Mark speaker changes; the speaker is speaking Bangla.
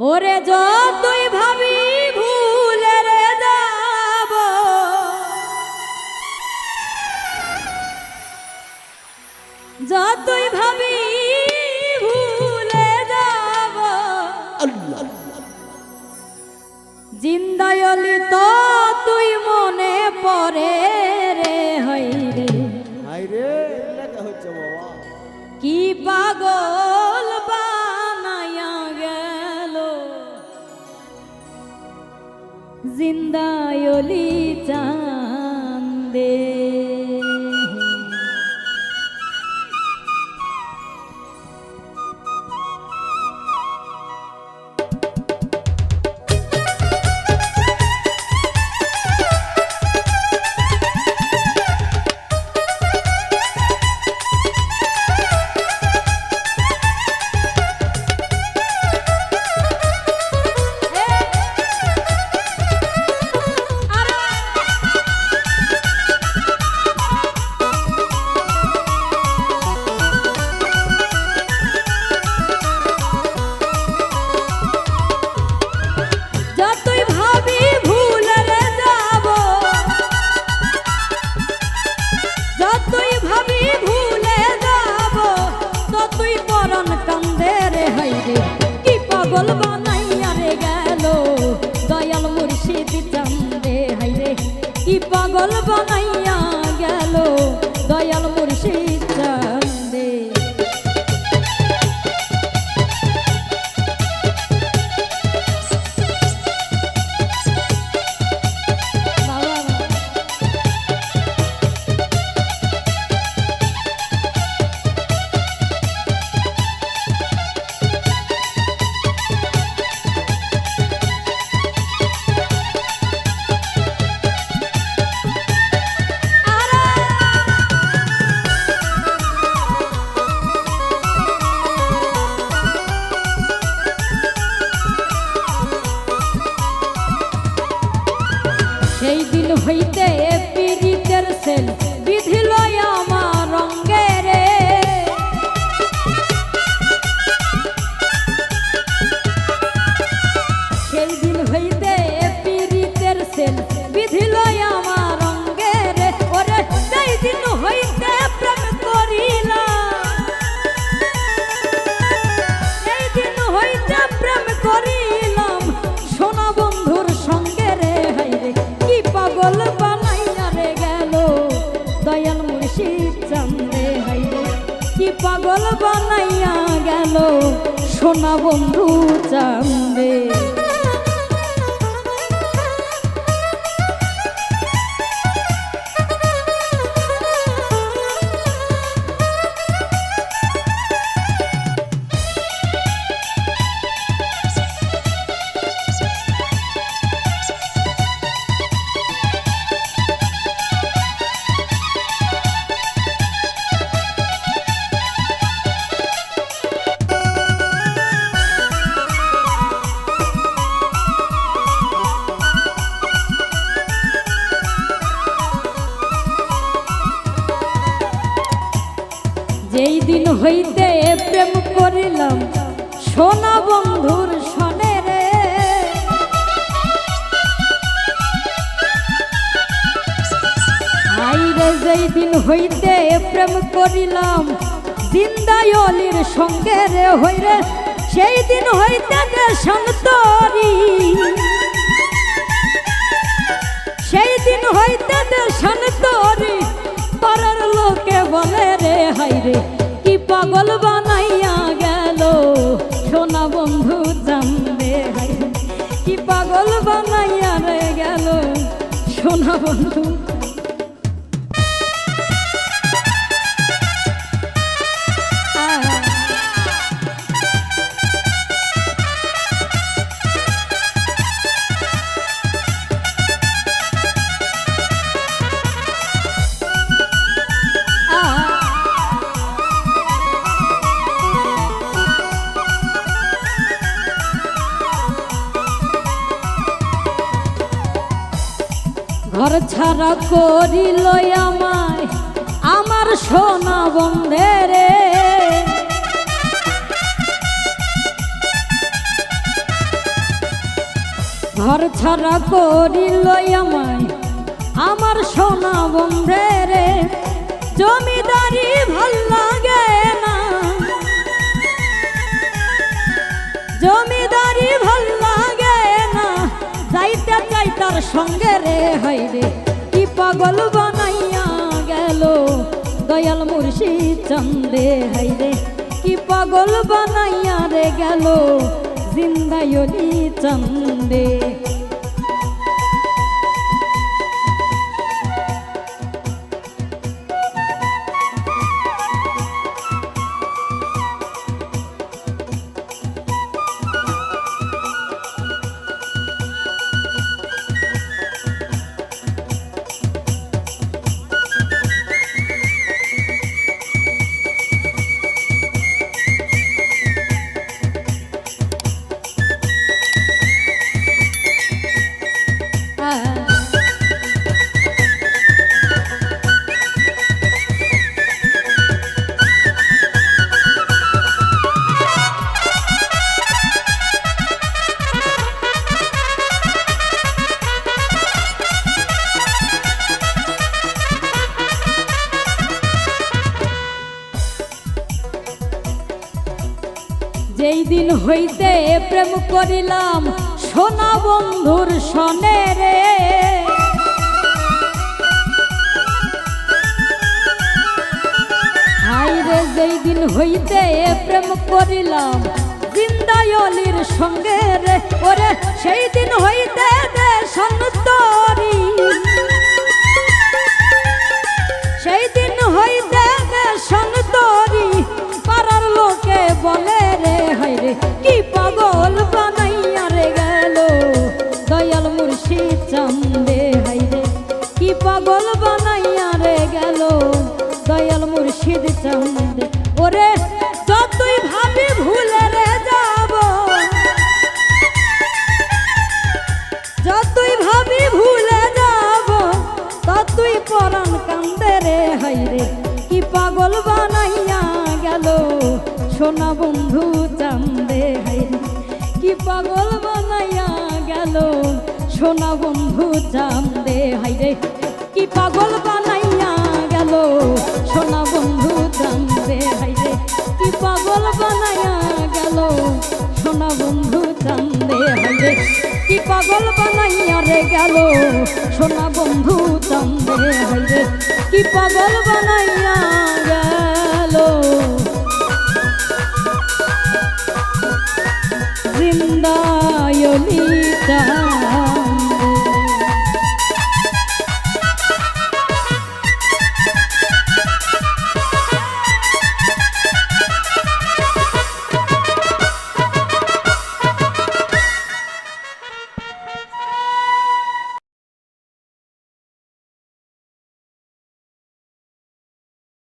Speaker 1: ওরে যতই ভাবি ভুলে রে যাব, যতই ভাবি ভুলে যাব, জিন্দায়লি তো তুই মনে পড়ে রে। হই রে
Speaker 2: হাই রে লেখা হচ্ছে বাবা,
Speaker 1: কি পাগল বানায়া গেল জিন্দায়লি চাঁদে। পাগল বানাইয়া রে গেল দয়াল মুর্শিদ চাঁদে। হাই রে কি পাগল বানাইয়া গেল দয়াল মুর্শিদ চাঁদে। সেই দিন হইতে পীড়িতের সেল বিধিল আমার রঙ্গে রে। সেই দিন হইতে পীড়িতের সেল বিধিল আমার রঙ্গে রে। ওরে সেই দিন হইতে প্রেম করিলাম, সেই দিন হইতে প্রেম করিলাম সোনা বন্ধুর সঙ্গে রে। হাই রে কি পাগল বানাইয়া রে গেল দয়াল মুর্শিদ চাঁদে। হাই রে কি পাগল বানাইয়া গেল সোনা বন্ধু চাঁদে। যেই দিন হইতে প্রেম করিলাম সোনা বন্ধুর সনে রে। আইরে যেই দিন হইতে প্রেম করিলাম জিন্দায়লির সঙ্গে রে। হইরে সেই দিন হইতে দেশান্তরি, সেই দিন হইতে দেশান্তরি পাড়ার লোকে বলে রে। হাই রে কি পাগল বানাইয়া গেল সোনা বন্ধু চাঁদে। হাই রে কি পাগল বানাইয়া রে গেল সোনা বন্ধু। ঘর ছাড়া করিল আমায় আমার সোনা বন্ধে রে। ঘর ছাড়া করিল আমায় আমার সোনা বন্ধে রে, জমিদারি ভাল লাগে না, জমিদারি ভাল লাগে না, যাইতে চাই তার সঙ্গে রে। হাই রে কি পাগল বানাইয়া গেল দয়াল মুর্শিদ চান্দে, হাই রে কি পাগল বানাইয়া রে গেল জিন্দায়লি চান্দে। যেই দিন হইতে প্রেম করিলাম সোনা বন্ধুর সনে রে, হাই রে যেই দিন হইতে প্রেম করিলাম জিন্দায়লির সঙ্গে রে, ওরে সেই দিন হইতে দে সন্তরি, সেই দিন হইতে দে সন্তরি, পাড়ার লোকে বলে রে হাই রে কি পাগল বানাইয়া রে গেল দয়াল মুর্শিদ চান্দে, হাই রে কি পাগল বানাইয়া রে গেল দয়াল মুর্শিদ চান্দে। ওরে যতই ভাবি ভুলে রে যাব, যতই ভাবি ভুলে যাব, ততই পরাণ কান্দে রে, হাই রে কি পাগল বানাইয়া গেল সোনা বন্ধু চান্দে, হাই রে কি পাগল বানাইয়া গেল সোনা বন্ধু চান্দে, হাই রে কি পাগল বানাইয়া গেল সোনা বন্ধু চান্দে, হাই রে কি পাগল বানাইয়া গেল সোনা বন্ধু চান্দে, হাই রে কি পাগল বানাইয়া রে গেল সোনা বন্ধু চান্দে, হাই রে কি পাগল বানাইয়া গেল জিন্দায়লি চান্দে।